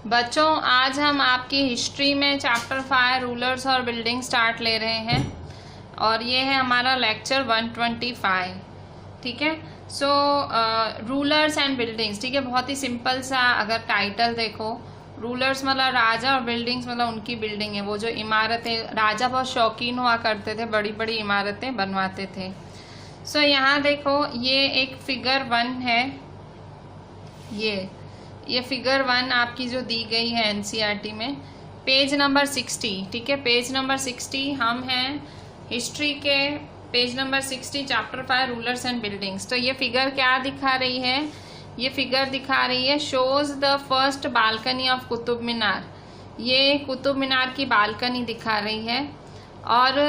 बच्चों, आज हम आपकी हिस्ट्री में चैप्टर 5 रूलर्स और बिल्डिंग स्टार्ट ले रहे हैं और ये है हमारा लेक्चर 125। ठीक है। सो रूलर्स एंड बिल्डिंग्स, ठीक है। बहुत ही सिंपल सा अगर टाइटल देखो, रूलर्स मतलब राजा और बिल्डिंग्स मतलब उनकी बिल्डिंग है, वो जो इमारतें, राजा बहुत शौकीन हुआ करते थे, बड़ी बड़ी इमारतें बनवाते थे। सो यहाँ देखो, ये एक फिगर 1 है, ये फिगर 1 आपकी जो दी गई है एनसीईआरटी में, पेज नंबर 60। ठीक है, पेज नंबर 60 हम हैं हिस्ट्री के page number 60, chapter 5 rulers and buildings. तो ये फिगर क्या दिखा रही है? ये फिगर दिखा रही है shows the first balcony of Qutub Minar. ये कुतुब मीनार की बालकनी दिखा रही है और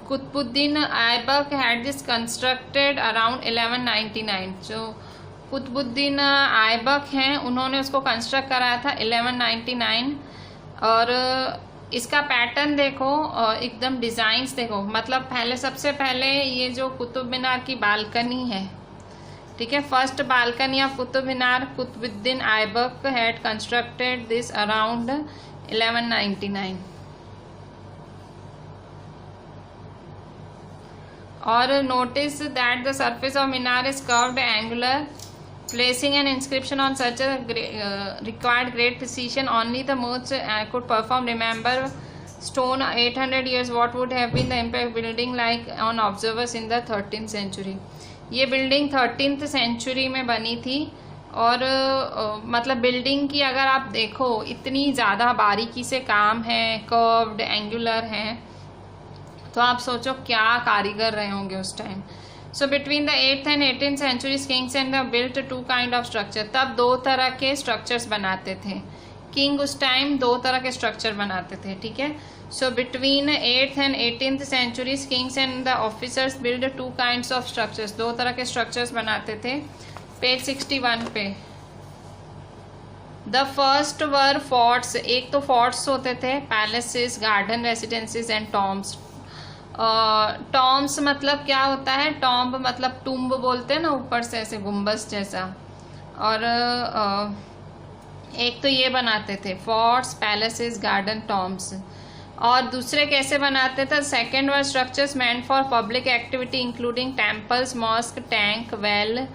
Qutubuddin Aibak had this constructed around 1199। जो कुतुबुद्दीन ऐबक हैं, उन्होंने उसको कंस्ट्रक्ट कराया था 1199। और इसका पैटर्न देखो, एकदम डिजाइन्स देखो, मतलब सबसे पहले ये जो कुतुब मीनार की बालकनी है, ठीक है, first balcony of Qutub Minar, Qutbuddin Aibak had constructed this around 1199। और notice that the surface of Minar is curved angular, placing an inscription on such a required great precision. Only the most could perform. Remember, stone 800 years. What would have been the impact building like on observers in the 13th century? ये building 13th century में बनी थी और मतलब building की अगर आप देखो, इतनी ज़्यादा बारीकी से काम है, कर्व्ड एंगुलर है, तो आप सोचो क्या कारीगर रहे होंगे उस time. So between the 8th and 18th centuries, kings and built two kind of structure. तब दो तरह के स्ट्रक्चर्स बनाते थे किंग, उस टाइम दो तरह के स्ट्रक्चर बनाते थे। ठीक है। So between 8th and 18th centuries, kings and the officers built two kinds of structures. दो तरह के स्ट्रक्चर्स बनाते थे। पेज 61 पे The first were forts. एक तो forts होते थे, palaces, garden residences and tombs. Tom's मतलब क्या होता है? टॉम्ब मतलब टुम्ब बोलते हैं ना, ऊपर से ऐसे गुम्बस जैसा। और एक तो ये बनाते थे फोर्ट्स, पैलेसेस, गार्डन, टॉम्ब्स। और दूसरे कैसे बनाते थे? Second were structures meant for public activity including temples, mosques, tank, well,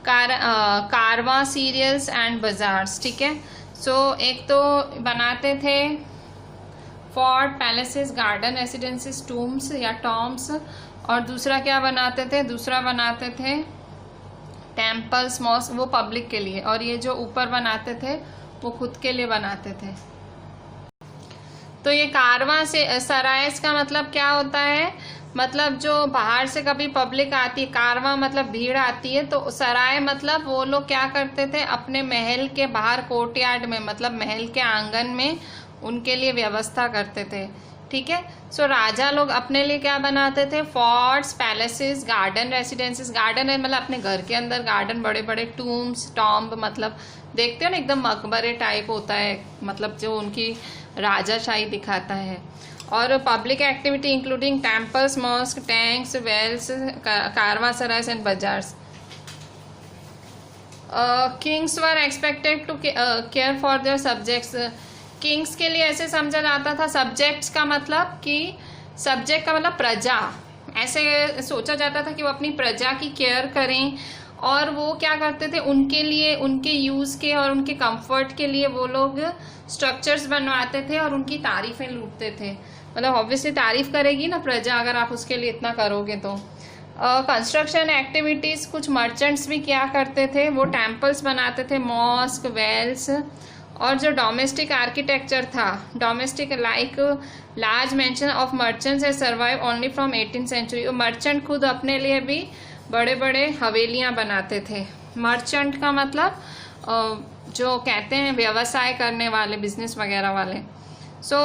caravanserais and bazaars. ठीक है। सो एक तो बनाते थे fort, palaces, garden residences, tombs या टॉम्स, और दूसरा क्या बनाते थे? दूसरा बनाते थे टेम्पल्स, मॉस्क, वो पब्लिक के लिए, और ये जो ऊपर बनाते थे वो खुद के लिए बनाते थे। तो ये कारवां से सरायस का मतलब क्या होता है? मतलब जो बाहर से कभी पब्लिक आती है, कारवां मतलब भीड़ आती है, तो सराय मतलब वो लोग क्या करते थे, अपने महल के बाहर कोर्टयार्ड में, मतलब महल के आंगन में उनके लिए व्यवस्था करते थे। ठीक है। सो राजा लोग अपने लिए क्या बनाते थे? Forts, palaces, garden residences. Garden है मतलब अपने घर के अंदर गार्डन, बड़े बड़े टूम्स, टॉम्ब मतलब देखते हो ना, एकदम मकबरे टाइप होता है, मतलब जो उनकी राजाशाही दिखाता है। और public activity including temples, mosque, tanks, wells, caravanserais and bazaars. Kings were expected to care for their subjects. Kings के लिए ऐसे समझा जाता था, सब्जेक्ट्स का मतलब कि सब्जेक्ट का मतलब प्रजा, ऐसे सोचा जाता था कि वो अपनी प्रजा की केयर करें, और वो क्या करते थे, उनके लिए, उनके यूज़ के और उनके कंफर्ट के लिए वो लोग स्ट्रक्चर्स बनवाते थे और उनकी तारीफें लूटते थे। मतलब ऑब्वियसली तारीफ करेगी ना प्रजा, अगर आप उसके लिए इतना करोगे तो। कंस्ट्रक्शन एक्टिविटीज़, कुछ मर्चेंट्स भी क्या करते थे, वो टेम्पल्स बनाते थे, मॉस्क, वेल्स। और जो डोमेस्टिक आर्किटेक्चर था, domestic like large mansion of merchants है survive only from 18th century. Merchant खुद अपने लिए भी बड़े बड़े हवेलियां बनाते थे। मर्चेंट का मतलब जो कहते हैं व्यवसाय करने वाले, बिजनेस वगैरह वाले। सो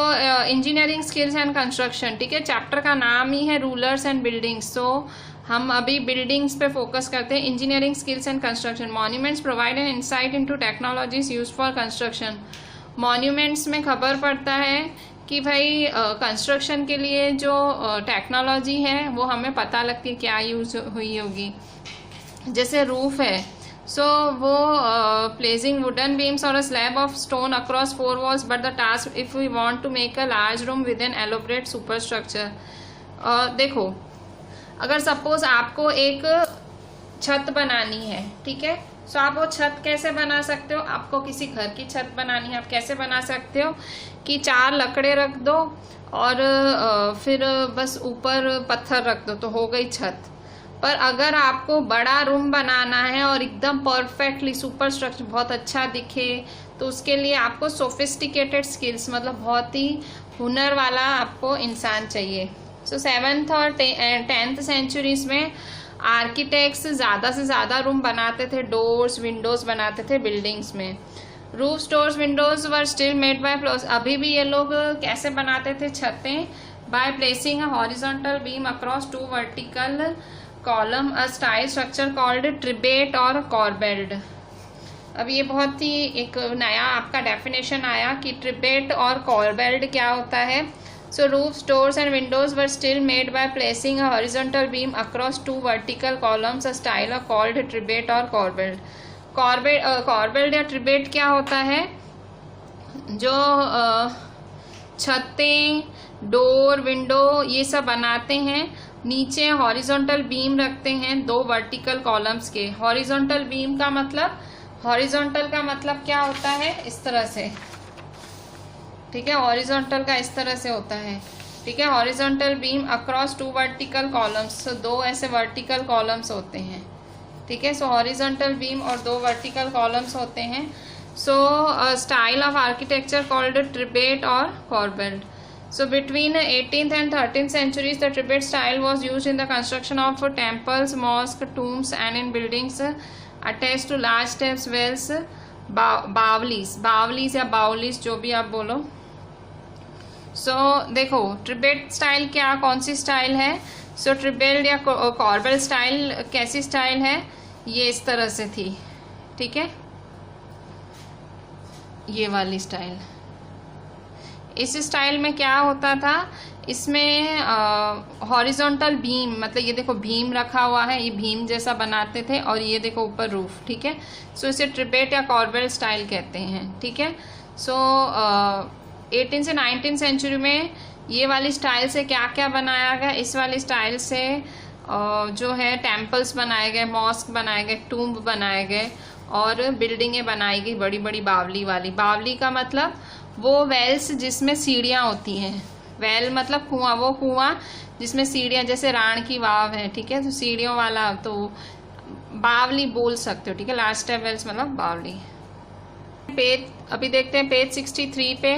इंजीनियरिंग स्किल्स एंड कंस्ट्रक्शन। ठीक है, चैप्टर का नाम ही है रूलर्स एंड बिल्डिंग्स। सो हम अभी बिल्डिंग्स पे फोकस करते हैं। Engineering skills and construction. Monuments provide an insight into technologies used for construction. Monuments में खबर पड़ता है कि भाई कंस्ट्रक्शन के लिए जो टेक्नोलॉजी है वो हमें पता लगती है क्या यूज हुई होगी। जैसे रूफ है, सो वो प्लेसिंग वुडन बीम्स और a slab of stone across 4 walls, but the task if we want to make a large room with an elaborate superstructure. देखो, अगर सपोज आपको एक छत बनानी है, ठीक है, सो आप वो छत कैसे बना सकते हो? आपको किसी घर की छत बनानी है, आप कैसे बना सकते हो कि 4 लकड़े रख दो और फिर बस ऊपर पत्थर रख दो तो हो गई छत। पर अगर आपको बड़ा रूम बनाना है और एकदम परफेक्टली सुपर स्ट्रक्चर बहुत अच्छा दिखे, तो उसके लिए आपको सोफिस्टिकेटेड स्किल्स, मतलब बहुत ही हुनर वाला आपको इंसान चाहिए। सो 7th और 10th सेंचुरीज में आर्किटेक्ट्स ज़्यादा से ज़्यादा रूम बनाते थे, डोर्स विंडोज बनाते थे बिल्डिंग्स में। Roof doors windows were still made by, अभी भी ये लोग कैसे बनाते थे छतें? By placing a horizontal beam across 2 vertical column, a style structure called trabeate और कॉर्बेल्ड। अब ये बहुत ही एक नया आपका डेफिनेशन आया कि ट्रिबेट और कॉर्बेल्ड क्या होता है। So roofs doors and windows were still made by placing a horizontal beam across 2 vertical columns, a style called trabeate और कॉर्बेल्ड। कॉर्बेल्ड या ट्रिबेट क्या होता है? जो छतें, डोर, विंडो ये सब बनाते हैं, नीचे हॉरिजॉन्टल बीम रखते हैं 2 वर्टिकल कॉलम्स के। हॉरिजॉन्टल बीम का मतलब, हॉरिजॉन्टल का मतलब क्या होता है? इस तरह से, ठीक है, हॉरिजॉन्टल का इस तरह से होता है, ठीक है। Horizontal beam across 2 vertical columns, तो 2 ऐसे वर्टिकल कॉलम्स होते हैं, ठीक है। सो हॉरिजॉन्टल बीम और 2 वर्टिकल कॉलम्स होते हैं। सो style of architecture called trabeate और कॉर्बेल्ड। So between 18th and 13th centuries, the tribute style was used in the construction of temples, mosques, tombs, and in buildings attached to large steps, wells, बावलीस या बाउलीस, जो भी आप बोलो। सो देखो, ट्रिबेट style क्या, कौन सी style है? सो ट्रिबेट या कॉर्बेल स्टाइल कैसी स्टाइल है? ये इस तरह से थी, ठीक है, ये वाली स्टाइल। इस स्टाइल में क्या होता था? इसमें हॉरिजॉन्टल बीम, मतलब ये देखो भीम रखा हुआ है, ये भीम जैसा बनाते थे, और ये देखो ऊपर रूफ, ठीक है। सो इसे ट्रिबेट या कॉर्बेल स्टाइल कहते हैं, ठीक है। सो 18 से 19 सेंचुरी में ये वाली स्टाइल से क्या क्या बनाया गया? इस वाली स्टाइल से जो है टेम्पल्स बनाए गए, मॉस्क बनाए गए, टूम्ब बनाए गए और बिल्डिंगें बनाई गई बड़ी बड़ी बावली वाली। बावली का मतलब वो वेल्स जिसमें सीढ़ियाँ होती हैं, वेल मतलब कुआं, वो कुआं जिसमें सीढ़ियाँ, जैसे राण की वाव है, ठीक है, तो सीढ़ियों वाला, तो बावली बोल सकते हो, ठीक है। लास्ट स्टेप वेल्स मतलब बावली। पेज अभी देखते हैं पेज 63 पे।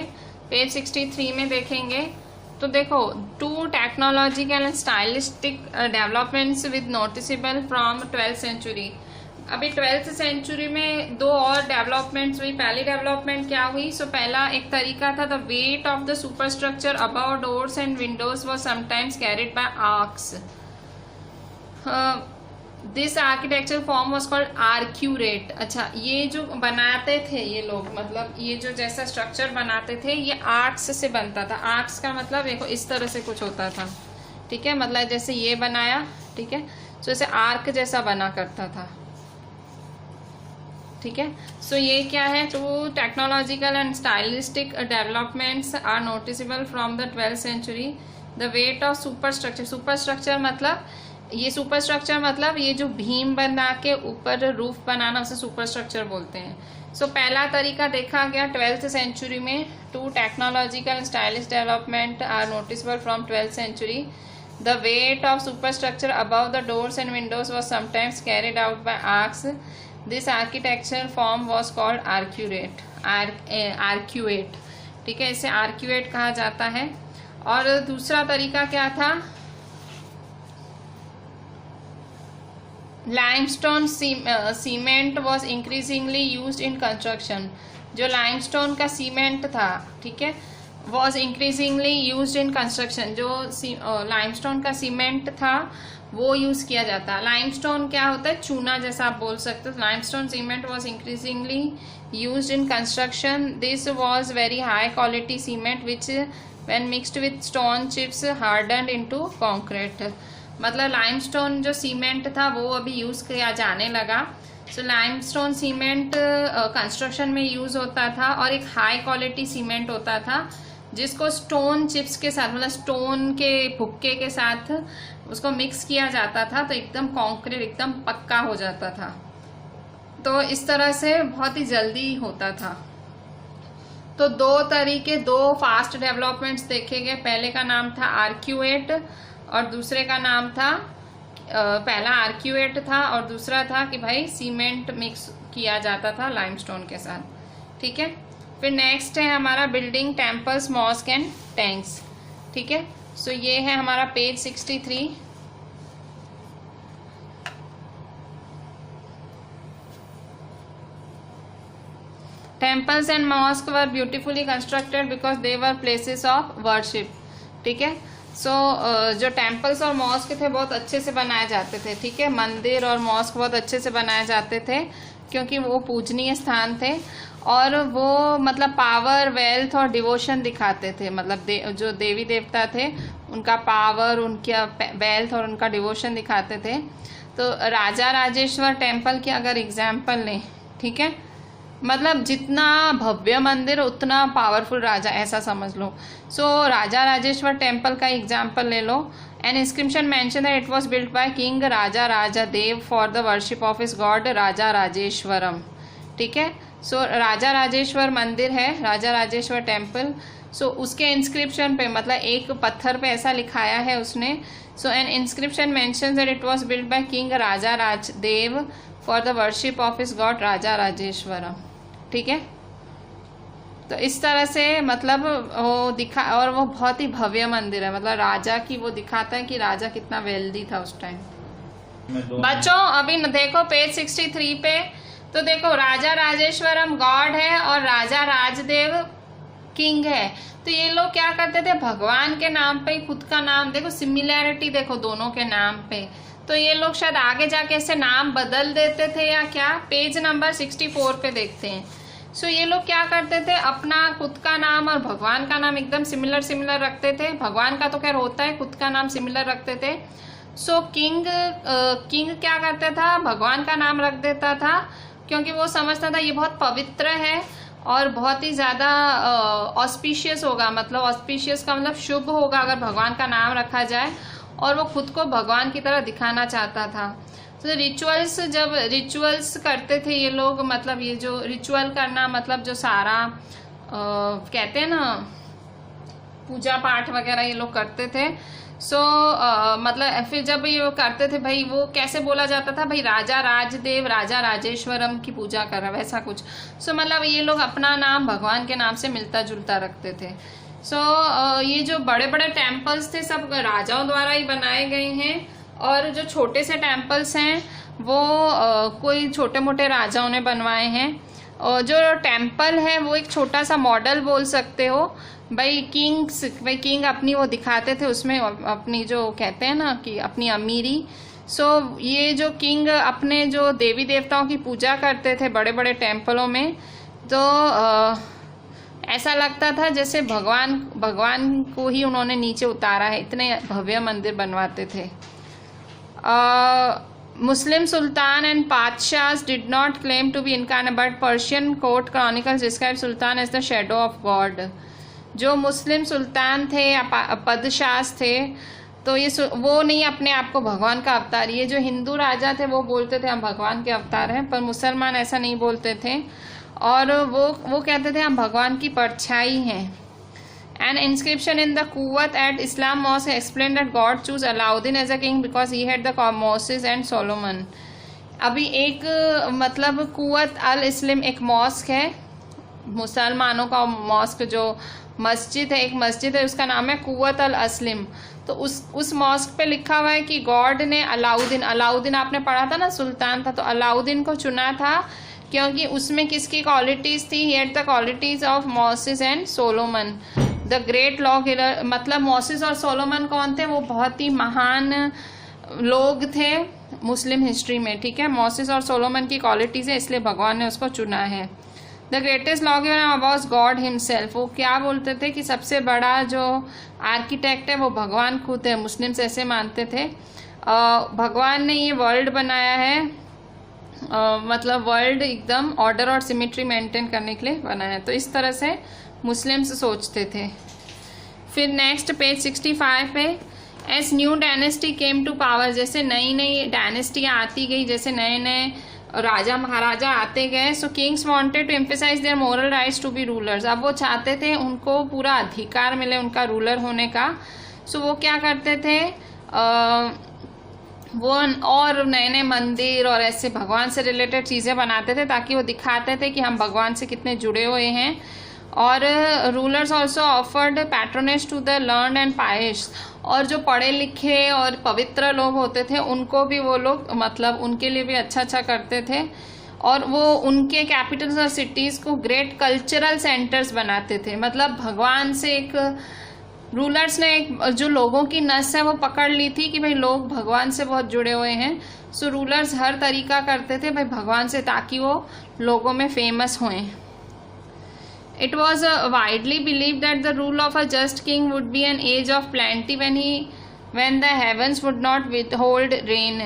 पेज 63 में देखेंगे तो देखो, 2 technological and stylistic developments with noticeable from 12th century. अभी 12th सेंचुरी में 2 और डेवलपमेंट्स हुई। पहली डेवलपमेंट क्या हुई? सो पहला एक तरीका था, the weight of the superstructure above doors and windows was sometimes carried by arches. This architecture form was called arcuate. अच्छा, ये जो बनाते थे ये लोग, मतलब ये जो जैसा स्ट्रक्चर बनाते थे, ये आर्क्स से बनता था। आर्क्स का मतलब देखो इस तरह से कुछ होता था, ठीक है, मतलब जैसे ये बनाया, ठीक है, सो इसे आर्क जैसा बना करता था, ठीक है। सो ये क्या है? तो technological and stylistic developments are noticeable from the 12th century. The weight of superstructure, superstructure मतलब ये, सुपर स्ट्रक्चर मतलब ये जो भीम बना के ऊपर रूफ बनाना, उसे सुपर स्ट्रक्चर बोलते हैं। सो पहला तरीका देखा गया 12th सेंचुरी में। 2 technological and stylish development are noticeable from 12th century. The weight of superstructure above the doors and windows was sometimes carried out by arches. This architecture form was called arcuate, arcuate, ठीक है, इसे arcuate कहा जाता है। और दूसरा तरीका क्या था? Limestone cement was increasingly used in construction. जो लाइमस्टोन का सीमेंट था, ठीक है, was increasingly used in construction. जो लाइमस्टोन का सीमेंट था वो यूज किया जाता है। लाइमस्टोन क्या होता है? चूना जैसा आप बोल सकते हो। Limestone cement was increasingly used in construction. This was very high quality cement which when mixed with stone chips hardened into concrete. मतलब लाइमस्टोन जो सीमेंट था वो अभी यूज किया जाने लगा, सो लाइमस्टोन सीमेंट कंस्ट्रक्शन में यूज होता था और एक हाई क्वालिटी सीमेंट होता था जिसको स्टोन चिप्स के साथ मतलब स्टोन के भुक्के के साथ उसको मिक्स किया जाता था तो एकदम कॉन्क्रीट एकदम पक्का हो जाता था। तो इस तरह से बहुत ही जल्दी होता था। तो दो फास्ट डेवलपमेंट्स देखे गए। पहले का नाम था आर्क्यूएट और दूसरे का नाम था पहला आर्क्यूएट था और दूसरा था कि भाई सीमेंट मिक्स किया जाता था लाइमस्टोन के साथ। ठीक है, फिर नेक्स्ट है हमारा building temples mosque and tanks. ठीक है, सो ये है हमारा page 63। Temples and mosque were beautifully constructed because they were places of worship. ठीक है, सो जो टेम्पल्स और मॉस्क थे बहुत अच्छे से बनाए जाते थे। ठीक है, मंदिर और मॉस्क बहुत अच्छे से बनाए जाते थे क्योंकि वो पूजनीय स्थान थे और वो मतलब पावर, वेल्थ और डिवोशन दिखाते थे। मतलब जो देवी देवता थे उनका पावर, उनका वेल्थ और उनका डिवोशन दिखाते थे। तो राजा राजेश्वर टेम्पल की अगर एग्जाम्पल लें, ठीक है, मतलब जितना भव्य मंदिर उतना पावरफुल राजा, ऐसा समझ लो। सो राजा राजेश्वर टेम्पल का एग्जाम्पल ले लो। An inscription mention that it was built by king Raja Rajadev for the worship of his god Raja Rajeshwaram. ठीक है, सो राजा राजेश्वर मंदिर है, राजा राजेश्वर टेम्पल। सो उसके इंस्क्रिप्शन पे मतलब एक पत्थर पे ऐसा लिखाया है उसने। So an inscription mentions that it was built by king Raja Rajdev for the worship of his god Raja Rajeshwaram. ठीक है, तो इस तरह से मतलब वो दिखा और वो बहुत ही भव्य मंदिर है। मतलब राजा की वो दिखाता है कि राजा कितना वेल्दी था उस टाइम। बच्चों अभी देखो पेज 63 पे, तो देखो राजा राजेश्वरम गॉड है और राजा राजदेव किंग है। तो ये लोग क्या करते थे, भगवान के नाम पे खुद का नाम, देखो सिमिलैरिटी देखो दोनों के नाम पे। तो ये लोग शायद आगे जाके ऐसे नाम बदल देते थे या क्या। पेज नंबर 64 पे देखते हैं। सो ये लोग क्या करते थे, अपना खुद का नाम और भगवान का नाम एकदम सिमिलर रखते थे। भगवान का तो खैर होता है, खुद का नाम सिमिलर रखते थे। सो किंग क्या करता था, भगवान का नाम रख देता था क्योंकि वो समझता था ये बहुत पवित्र है और बहुत ही ज़्यादा ऑस्पिशियस होगा। मतलब ऑस्पिशियस का मतलब शुभ होगा अगर भगवान का नाम रखा जाए, और वो खुद को भगवान की तरह दिखाना चाहता था। तो रिचुअल्स, जब रिचुअल्स करते थे ये लोग, मतलब ये जो रिचुअल करना मतलब जो सारा कहते हैं ना पूजा पाठ वगैरह ये लोग करते थे। सो मतलब फिर जब ये करते थे भाई, वो कैसे बोला जाता था भाई, राजा राजदेव राजा राजेश्वरम की पूजा कर रहा, वैसा कुछ। सो मतलब ये लोग अपना नाम भगवान के नाम से मिलता जुलता रखते थे। सो ये जो बड़े बड़े टेम्पल्स थे सब राजाओं द्वारा ही बनाए गए हैं, और जो छोटे से टेम्पल्स हैं वो कोई छोटे मोटे राजाओं ने बनवाए हैं। और जो टेम्पल है वो एक छोटा सा मॉडल बोल सकते हो भाई। किंग अपनी वो दिखाते थे उसमें अपनी जो कहते हैं ना कि अपनी अमीरी। सो ये जो किंग अपने जो देवी देवताओं की पूजा करते थे बड़े बड़े टेम्पलों में, तो ऐसा लगता था जैसे भगवान को ही उन्होंने नीचे उतारा है, इतने भव्य मंदिर बनवाते थे। Muslim Sultan and Padshahs did not claim to be incarnate, but Persian court chronicles describe Sultan as the shadow of God. जो मुस्लिम सुल्तान थे या पदशास थे, तो ये वो नहीं अपने आप को भगवान का अवतार, ये जो हिंदू राजा थे वो बोलते थे हम भगवान के अवतार हैं, पर मुसलमान ऐसा नहीं बोलते थे। और वो कहते थे हम भगवान की परछाई हैं। An inscription in the Kuwait at Islam Mosque explained that God chose Alauddin as a king because he had the Moses and Solomon. अभी एक मतलब कुवत अल इस्लाम एक मॉस्क है, मुसलमानों का मॉस्क, जो मस्जिद है, एक मस्जिद है उसका नाम है कुवत अल अस्लिम। तो उस मॉस्क पे लिखा हुआ है कि गॉड ने अलाउद्दीन आपने पढ़ा था ना, सुल्तान था, तो अलाउद्दीन को चुना था क्योंकि उसमें किसकी क्वालिटीज थी, he had the qualities of Moses and Solomon the great law giver. मतलब मोसेस और सोलोमन कौन थे, वो बहुत ही महान लोग थे मुस्लिम हिस्ट्री में। ठीक है, मोसेस और सोलोमन की क्वालिटीज है, इसलिए भगवान ने उसको चुना है। The greatest law giver was God himself. वो क्या बोलते थे कि सबसे बड़ा जो आर्किटेक्ट है वो भगवान खुद है, मुस्लिम्स ऐसे मानते थे। भगवान ने ये वर्ल्ड बनाया है, मतलब वर्ल्ड एकदम ऑर्डर और सिमेट्री मेंटेन करने के लिए बना है। तो इस तरह से मुस्लिम्स सोचते थे। फिर नेक्स्ट पेज 65 पे, as new dynasty came to power, जैसे नई नई डायनेस्टियाँ आती गई, जैसे नए नए राजा महाराजा आते गए, so kings wanted to emphasise their moral rights to be rulers. अब वो चाहते थे उनको पूरा अधिकार मिले उनका रूलर होने का। सो वो क्या करते थे, वो और नए नए मंदिर और ऐसे भगवान से रिलेटेड चीज़ें बनाते थे, ताकि वो दिखाते थे कि हम भगवान से कितने जुड़े हुए हैं। और rulers also offered patronage to the learn and pious, और जो पढ़े लिखे और पवित्र लोग होते थे उनको भी वो लोग मतलब उनके लिए भी अच्छा अच्छा करते थे। और वो उनके कैपिटल्स और सिटीज़ को ग्रेट कल्चरल सेंटर्स बनाते थे। मतलब भगवान से एक रूलर्स ने एक जो लोगों की नस है वो पकड़ ली थी कि भाई लोग भगवान से बहुत जुड़े हुए हैं। सो रूलर्स हर तरीका करते थे भाई भगवान से, ताकि वो लोगों में famous होएं। It was widely believed that the rule of a just king would be an age of plenty when the heavens would not withhold rain.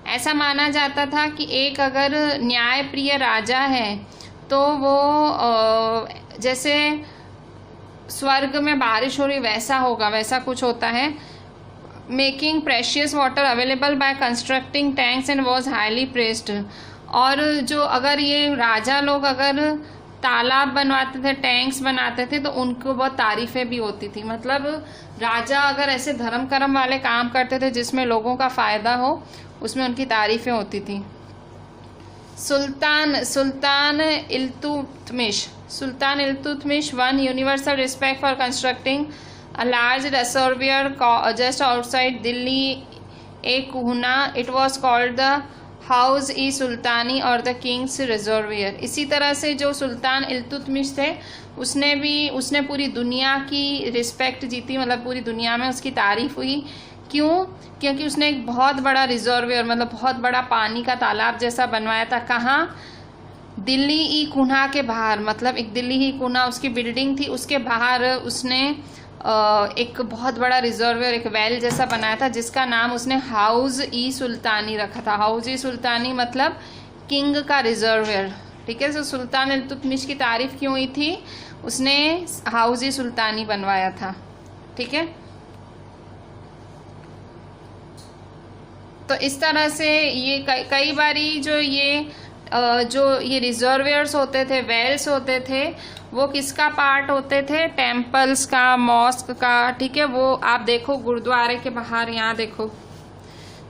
ऐसा माना जाता था कि एक अगर न्यायप्रिय राजा है तो वो जैसे स्वर्ग में बारिश हो रही वैसा होगा, वैसा कुछ होता है। Making precious water available by constructing tanks and was highly pressed. और जो अगर ये राजा लोग अगर तालाब बनवाते थे, टैंक्स बनाते थे, तो उनको बहुत तारीफें भी होती थी। मतलब राजा अगर ऐसे धर्म कर्म वाले काम करते थे जिसमें लोगों का फ़ायदा हो, उसमें उनकी तारीफें होती थी। Sultan Iltutmish won universal respect for constructing a large reservoir just outside Delhi ए Kuhna. It was called the Hauz ई सुल्तानी और द किंग्स रिजर्वियर। इसी तरह से जो सुल्तान इल्तुतमिश थे उसने पूरी दुनिया की रिस्पेक्ट जीती, मतलब पूरी दुनिया में उसकी तारीफ हुई। क्यों? क्योंकि उसने एक बहुत बड़ा रिजर्वियर मतलब बहुत बड़ा पानी का तालाब जैसा बनवाया था। कहाँ? दिल्ली ई कुन्हा के बाहर, मतलब एक दिल्ली ही कुन्हा उसकी बिल्डिंग थी, उसके बाहर उसने एक बहुत बड़ा रिजर्वियर, एक वेल जैसा बनाया था, जिसका नाम उसने हाउस ई सुल्तानी रखा था। हाउस ई सुल्तानी मतलब किंग का रिजर्वियर। ठीक है। तो सुल्तान इल्तुतमिश की तारीफ क्यों हुई थी? उसने हाउस ई सुल्तानी बनवाया था। ठीक है। तो इस तरह से ये कई बारी जो ये रिजर्वियर्स होते थे, वेल्स होते थे, वो किसका पार्ट होते थे? टेम्पल्स का, मॉस्क का। ठीक है। वो आप देखो गुरुद्वारे के बाहर, यहाँ देखो,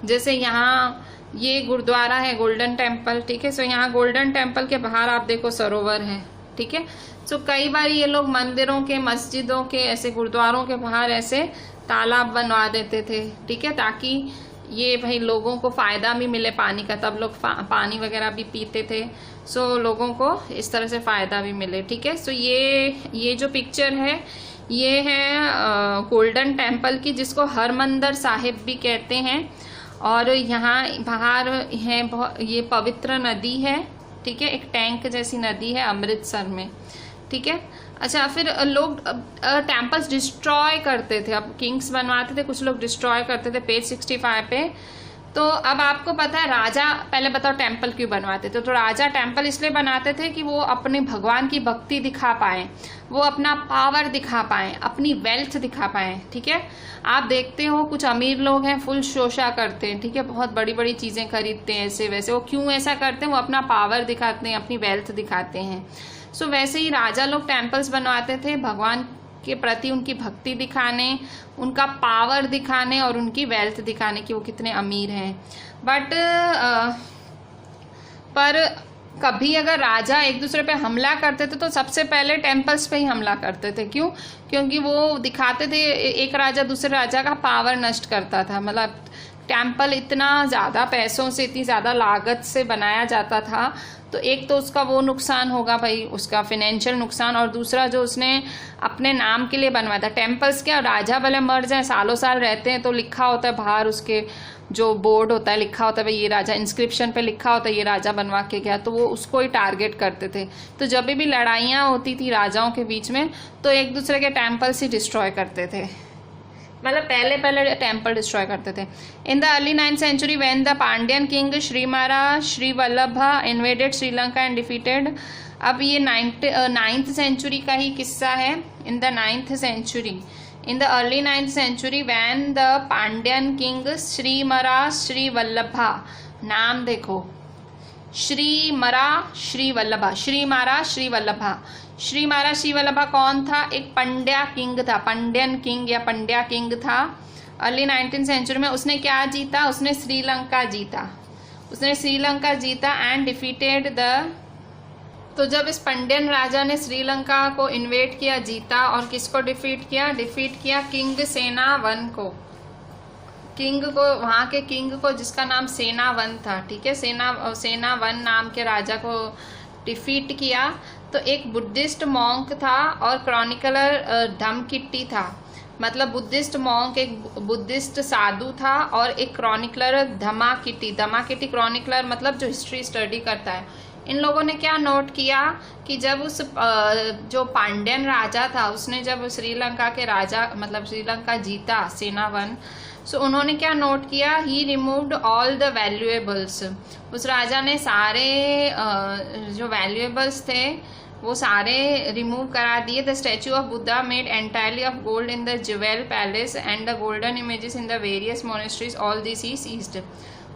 जैसे यहाँ ये गुरुद्वारा है गोल्डन टेम्पल। ठीक है। सो यहाँ गोल्डन टेम्पल के बाहर आप देखो सरोवर है। ठीक है। सो कई बार ये लोग मंदिरों के, मस्जिदों के, ऐसे गुरुद्वारों के बाहर ऐसे तालाब बनवा देते थे। ठीक है। ताकि ये भाई लोगों को फ़ायदा भी मिले पानी का, तब लोग पानी वगैरह भी पीते थे। सो लोगों को इस तरह से फ़ायदा भी मिले। ठीक है। सो ये जो पिक्चर है ये है गोल्डन टेम्पल की, जिसको हरमंदिर साहिब भी कहते हैं। और यहाँ बाहर है ये पवित्र नदी है। ठीक है। एक टैंक जैसी नदी है अमृतसर में। ठीक है। अच्छा, फिर लोग टेम्पल्स डिस्ट्रॉय करते थे। अब किंग्स बनवाते थे, कुछ लोग डिस्ट्रॉय करते थे। पेज 65 पे। तो अब आपको पता है राजा, पहले बताओ टेम्पल क्यों बनवाते थे? तो राजा टेम्पल इसलिए बनाते थे कि वो अपने भगवान की भक्ति दिखा पाएं, वो अपना पावर दिखा पाएं, अपनी वेल्थ दिखा पाएं। ठीक है। आप देखते हो कुछ अमीर लोग हैं, फुल शोशा करते हैं। ठीक है। बहुत बड़ी बड़ी चीजें खरीदते हैं ऐसे वैसे। वो क्यों ऐसा करते हैं? वो अपना पावर दिखाते हैं, अपनी वेल्थ दिखाते हैं। सो वैसे ही राजा लोग टेम्पल्स बनवाते थे भगवान के प्रति उनकी भक्ति दिखाने, उनका पावर दिखाने और उनकी वेल्थ दिखाने कि वो कितने अमीर हैं। बट पर कभी अगर राजा एक दूसरे पे हमला करते थे तो सबसे पहले टेम्पल्स पे ही हमला करते थे। क्यों? क्योंकि वो दिखाते थे एक राजा दूसरे राजा का पावर नष्ट करता था। मतलब टेम्पल इतना ज़्यादा पैसों से, इतनी ज़्यादा लागत से बनाया जाता था, तो एक तो उसका वो नुकसान होगा भाई, उसका फिनेंशियल नुकसान, और दूसरा जो उसने अपने नाम के लिए बनवाया था। टेम्पल्स क्या, राजा भले मर जाए, सालों साल रहते हैं, तो लिखा होता है बाहर उसके जो बोर्ड होता है, लिखा होता है भाई ये राजा, इंस्क्रिप्शन पे लिखा होता है ये राजा बनवा के गया, तो वो उसको ही टारगेट करते थे। तो जब भी लड़ाइयाँ होती थी राजाओं के बीच में, तो एक दूसरे के टेम्पल्स ही डिस्ट्रॉय करते थे। मतलब पहले टेम्पल डिस्ट्रॉय करते थे। In the early 9th century when the Pandyan king Shrimara Shrivallabha invaded Sri Lanka and defeated. अब ये 9th century का ही किस्सा है। In the 9th century, in the early 9th century when the Pandyan king Shrimara Shrivallabha, नाम देखो, श्रीमारा श्रीवल्लभा, श्रीमारा श्रीवल्लभा। श्रीमारा श्रीवल्लभा कौन था? एक पंड्या किंग था, पंड्यन किंग या पंड्या किंग था अर्ली 19th century में। उसने क्या जीता? उसने श्रीलंका जीता, उसने श्रीलंका जीता एंड डिफीटेड द। तो जब इस पंड्यन राजा ने श्रीलंका को इन्वेड किया, जीता, और किसको डिफीट किया? डिफीट किया किंग सेनावन को, किंग को, वहाँ के किंग को जिसका नाम सेनावन था, ठीक है, सेनावन नाम के राजा को डिफीट किया। तो एक बुद्धिस्ट मॉन्क था और क्रॉनिकलर धमकिट्टी था। मतलब बुद्धिस्ट मॉन्क एक बुद्धिस्ट साधु था और एक क्रॉनिकलर धमाकिट्टी, धमाकिट्टी क्रॉनिकलर मतलब जो हिस्ट्री स्टडी करता है। इन लोगों ने क्या नोट किया कि जब उस जो पांड्यन राजा था उसने जब श्रीलंका के राजा मतलब श्रीलंका जीता सेनावन, सो उन्होंने क्या नोट किया? ही रिमूव्ड ऑल द वैल्यूएबल्स। उस राजा ने सारे जो वैल्यूएबल्स थे वो सारे रिमूव करा दिए। The statue of Buddha made entirely of gold in the jewel palace and the golden images in the various monasteries, all this he seized.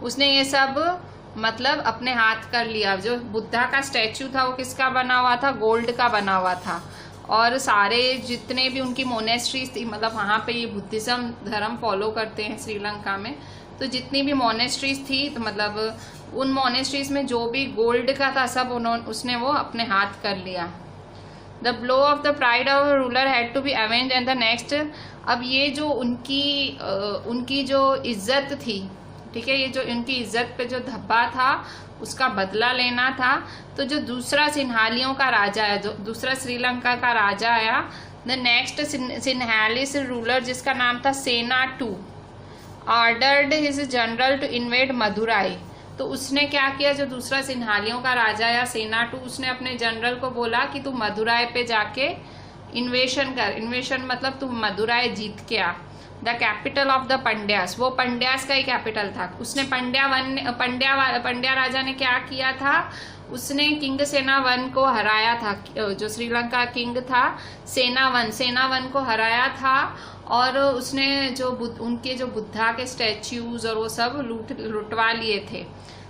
उसने ये सब मतलब अपने हाथ कर लिया। जो बुद्धा का स्टैचू था वो किसका बना हुआ था? गोल्ड का बना हुआ था। और सारे जितने भी उनकी मोनेस्ट्रीज थी, मतलब वहाँ पे ये बुद्धिज्म धर्म फॉलो करते हैं श्रीलंका में, तो जितनी भी मोनेस्ट्रीज थी तो मतलब उन मोनेस्ट्रीज में जो भी गोल्ड का था सब उसने वो अपने हाथ कर लिया। The blow of the pride of ruler had to be avenge and the next. अब ये जो उनकी जो इज्जत थी, ठीक है, ये जो उनकी इज्जत पे जो धब्बा था उसका बदला लेना था। तो जो दूसरा सिन्हालियों का राजा है, जो दूसरा श्रीलंका का राजा आया, द नेक्स्ट सिन्हालिस रूलर जिसका नाम था सेना2, ordered his general to invade Madurai. तो उसने क्या किया? जो दूसरा सिन्हालियों का राजा या सेना2, उसने अपने जनरल को बोला कि तू मदुराई पे जाके इन्वेशन कर। इन्वेशन मतलब तू मदुराई जीत के आ। द कैपिटल ऑफ द पंड्यास, वो पंड्यास का ही कैपिटल था। उसने पंड्या राजा ने क्या किया था? उसने किंग सेनावन को हराया था। जो श्रीलंका किंग था सेनावन को हराया था और उसने जो उनके जो बुद्धा के स्टैच्यूज और वो सब लुटवा लिए थे।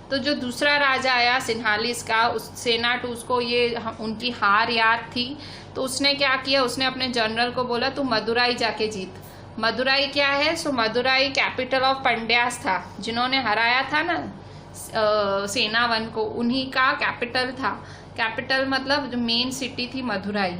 तो जो दूसरा राजा आया सिन्हालिस का, उस सेना2, उसको ये उनकी हार याद थी। तो उसने क्या किया? उसने अपने जनरल को बोला तू मदुराई जाके जीत। मदुराई क्या है? सो मदुराई कैपिटल ऑफ पंड्यास था, जिन्होंने हराया था ना सेनावन को, उन्हीं का कैपिटल था। कैपिटल मतलब जो मेन सिटी थी Madurai.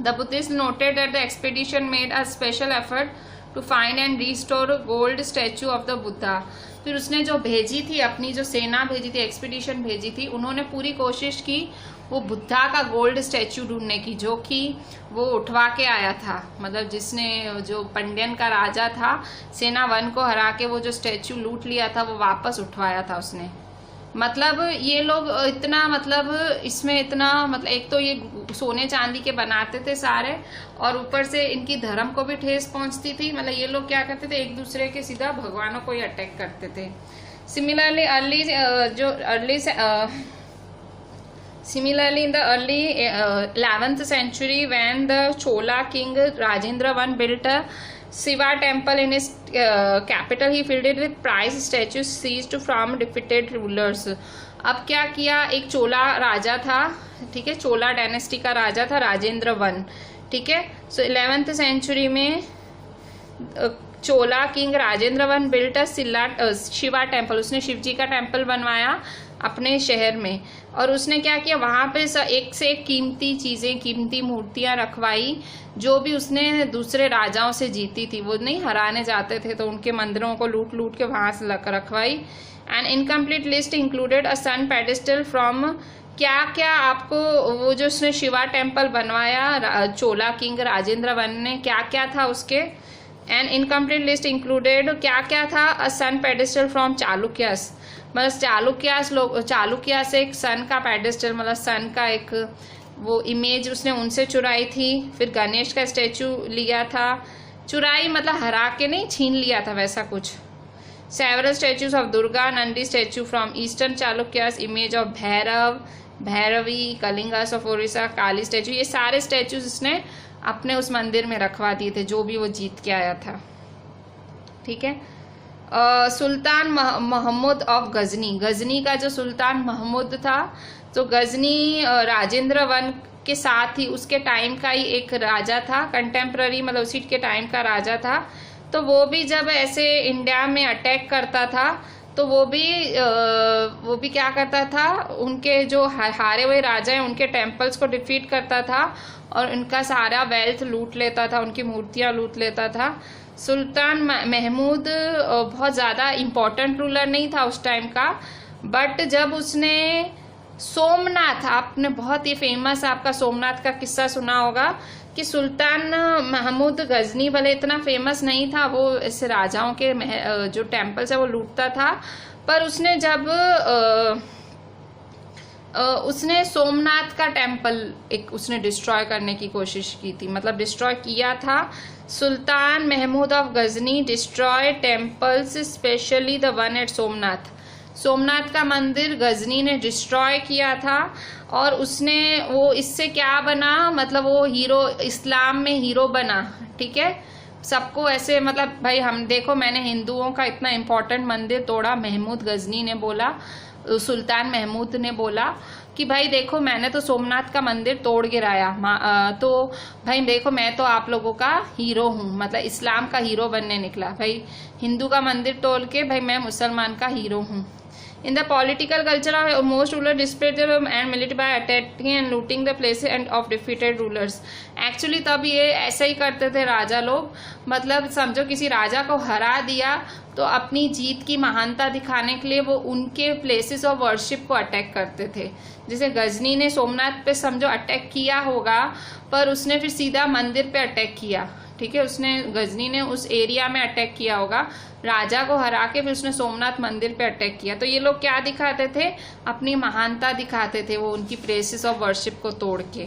The Buddhist noted that the expedition made a special effort to find and restore gold statue of the Buddha. फिर उसने जो भेजी थी, अपनी जो सेना भेजी थी, एक्सपीडिशन भेजी थी, उन्होंने पूरी कोशिश की वो बुद्धा का गोल्ड स्टैचू ढूंढने की, जो कि वो उठवा के आया था। मतलब जिसने जो पंड्यन का राजा था सेनावन को हरा के वो जो स्टैचू लूट लिया था वो वापस उठवाया था उसने। मतलब ये लोग इतना मतलब इसमें इतना मतलब एक तो ये सोने चांदी के बनाते थे सारे, और ऊपर से इनकी धर्म को भी ठेस पहुंचती थी। मतलब ये लोग क्या करते थे, एक दूसरे के सीधा भगवानों को ही अटैक करते थे। Similarly in the early 11th century when the Chola king Rajendra I built a Shiva temple in his capital, he filled it with prize statues seized from defeated rulers. अब क्या किया, एक चोला राजा था, ठीक है, चोला डायनेस्टी का राजा था राजेंद्र I, ठीक है। सो 11th सेंचुरी में Chola king Rajendra I built a Shiva temple, उसने शिवजी का टेम्पल बनवाया अपने शहर में। और उसने क्या किया, वहाँ पे एक से एक कीमती चीज़ें, कीमती मूर्तियाँ रखवाई, जो भी उसने दूसरे राजाओं से जीती थी। वो नहीं हराने जाते थे तो उनके मंदिरों को लूट लूट के वहाँ से रखवाई। And incomplete list included a sun pedestal from, क्या क्या आपको वो जो उसने शिवा टेम्पल बनवाया चोला किंग राजेंद्र I ने, क्या क्या था उसके। एंड इनकम्प्लीट लिस्ट इंक्लूडेड क्या क्या था, अ सन पेडिस्टल फ्रॉम चालुक्यास, मतलब चालुक्यास एक सन का पेडिस्टल, मतलब सन का एक वो इमेज उसने उनसे चुराई थी। फिर गणेश का स्टैचू लिया था चुराई मतलब हरा के नहीं, छीन लिया था वैसा कुछ। Several statues of Durga, Nandi statue from eastern Chalukyas, image of Bhairav, Bhairavi, Kalingas of Odisha, Kali statue, ये सारे स्टैचूज इसने अपने उस मंदिर में रखवा दिए थे जो भी वो जीत के आया था। ठीक है। सुल्तान महमूद ऑफ गजनी, गजनी का जो सुल्तान महमूद था, तो गजनी राजेंद्र वन के साथ ही उसके टाइम का ही एक राजा था, कंटेम्प्ररी मतलब उसी के टाइम का राजा था। तो वो भी जब ऐसे इंडिया में अटैक करता था तो वो भी क्या करता था, उनके जो हारे हुए राजा हैं उनके टेम्पल्स को डिफीट करता था और उनका सारा वेल्थ लूट लेता था, उनकी मूर्तियां लूट लेता था। सुल्तान महमूद बहुत ज़्यादा इम्पोर्टेंट रूलर नहीं था उस टाइम का, बट जब उसने सोमनाथ, आपने बहुत ही फेमस आपका सोमनाथ का किस्सा सुना होगा कि सुल्तान महमूद गजनी भले इतना फेमस नहीं था, वो ऐसे राजाओं के जो टेम्पल्स है वो लूटता था, पर उसने जब उसने सोमनाथ का टेम्पल एक उसने डिस्ट्रॉय करने की कोशिश की थी, मतलब डिस्ट्रॉय किया था। Sultan Mahmud of Ghazni destroy temples specially the one at Somnath, Somnath का मंदिर गजनी ने डिस्ट्रॉय किया था। और उसने वो इससे क्या बना, मतलब वो हीरो, इस्लाम में हीरो बना। ठीक है, सबको ऐसे मतलब भाई हम देखो, मैंने हिंदुओं का इतना इम्पोर्टेंट मंदिर तोड़ा, महमूद गजनी ने बोला, सुल्तान महमूद ने बोला कि भाई देखो मैंने तो सोमनाथ का मंदिर तोड़ गिराया, तो भाई देखो मैं तो आप लोगों का हीरो हूँ, मतलब इस्लाम का हीरो बनने निकला। भाई हिंदू का मंदिर तोड़ के भाई मैं मुसलमान का हीरो हूँ। In the political culture of most rulers displayed their and military by attacking and looting the places and of defeated rulers. Actually तब ये ऐसा ही करते थे राजा लोग, मतलब समझो किसी राजा को हरा दिया तो अपनी जीत की महानता दिखाने के लिए वो उनके प्लेसेस ऑफ वर्शिप को अटैक करते थे। जैसे गजनी ने सोमनाथ पे समझो अटैक किया होगा, पर उसने फिर सीधा मंदिर पे अटैक किया। ठीक है, उसने गजनी ने उस एरिया में अटैक किया होगा, राजा को हरा के फिर उसने सोमनाथ मंदिर पे अटैक किया। तो ये लोग क्या दिखाते थे, अपनी महानता दिखाते थे, वो उनकी प्लेसेस ऑफ वर्शिप को तोड़ के।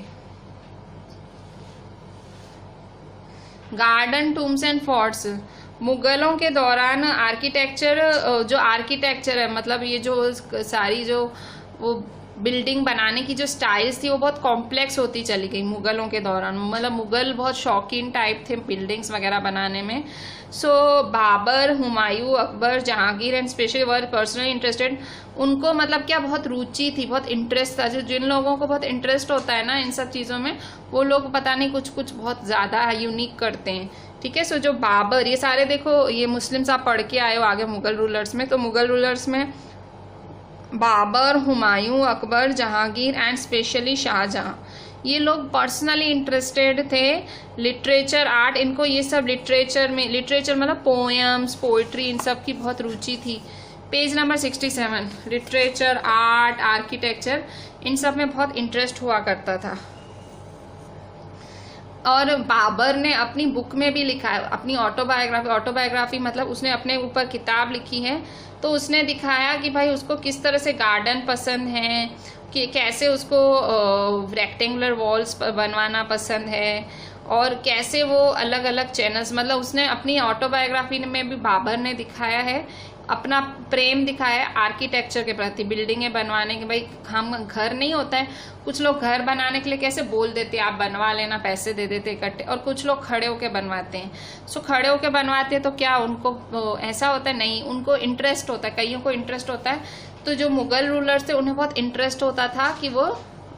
गार्डन, टूम्स एंड फोर्ट्स, मुगलों के दौरान आर्किटेक्चर, जो आर्किटेक्चर है मतलब ये जो सारी जो वो बिल्डिंग बनाने की जो स्टाइल्स थी वो बहुत कॉम्प्लेक्स होती चली गई मुगलों के दौरान। मतलब मुगल बहुत शौकीन टाइप थे बिल्डिंग्स वगैरह बनाने में। So Babur, Humayun, Akbar, Jahangir and specially were personally interested, उनको मतलब क्या बहुत रुचि थी, बहुत इंटरेस्ट था। जो जिन लोगों को बहुत इंटरेस्ट होता है ना इन सब चीज़ों में, वो लोग पता नहीं कुछ कुछ बहुत ज़्यादा यूनिक करते हैं। ठीक है, सो जो बाबर, ये सारे देखो ये मुस्लिम्स आप पढ़ के आए हो आगे मुगल रूलर्स में, तो मुगल रूलर्स में बाबर, हुमायूं, अकबर, जहांगीर एंड स्पेशली शाहजहां, ये लोग पर्सनली इंटरेस्टेड थे। लिटरेचर, आर्ट, इनको ये सब लिटरेचर में, लिटरेचर मतलब पोएम्स, पोइट्री, इन सब की बहुत रुचि थी। Page number 67, literature, art, architecture, इन सब में बहुत इंटरेस्ट हुआ करता था। और बाबर ने अपनी बुक में भी लिखा है, अपनी ऑटोबायोग्राफी मतलब उसने अपने ऊपर किताब लिखी है, तो उसने दिखाया कि भाई उसको किस तरह से गार्डन पसंद है, कि कैसे उसको रेक्टेंगुलर वॉल्स बनवाना पसंद है, और कैसे वो अलग अलग चैनल्स, मतलब उसने अपनी ऑटोबायोग्राफी में भी बाबर ने दिखाया है, अपना प्रेम दिखाया है आर्किटेक्चर के प्रति, बिल्डिंगें बनवाने के। भाई हम घर नहीं होता है, कुछ लोग घर बनाने के लिए कैसे बोल देते हैं आप बनवा लेना, पैसे दे देते इकट्ठे, और कुछ लोग खड़े होके बनवाते हैं। सो खड़े होके बनवाते हैं तो क्या उनको ऐसा होता है, नहीं, उनको इंटरेस्ट होता है, कईयों को इंटरेस्ट होता है। तो जो मुगल रूलर्स थे उन्हें बहुत इंटरेस्ट होता था कि वो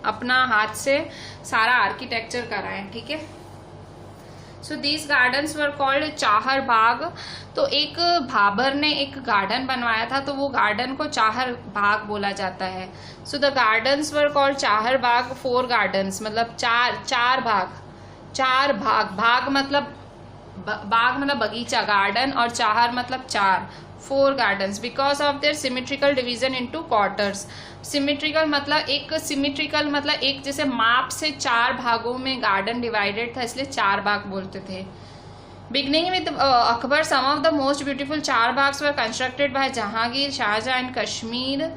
अपना हाथ से सारा आर्किटेक्चर कराएं। ठीक है, so these gardens were called chahar bagh. तो एक बाबर ने एक गार्डन बनवाया था, तो वो गार्डन को चाहर बाग बोला जाता है। So the gardens were called chahar Bagh, 4 gardens, मतलब चार भाग, भाग मतलब बाग मतलब बगीचा, गार्डन, और चाहर मतलब 4 gardens, because of their symmetrical division into quarters. Symmetrical मतलब एक जैसे माप से 4 भागों में गार्डन डिवाइडेड था, इसलिए 4 बाग बोलते थे। Beginning with Akbar, some of the most beautiful 4 baghs were constructed by Jahangir, Shah Jahan and Kashmir,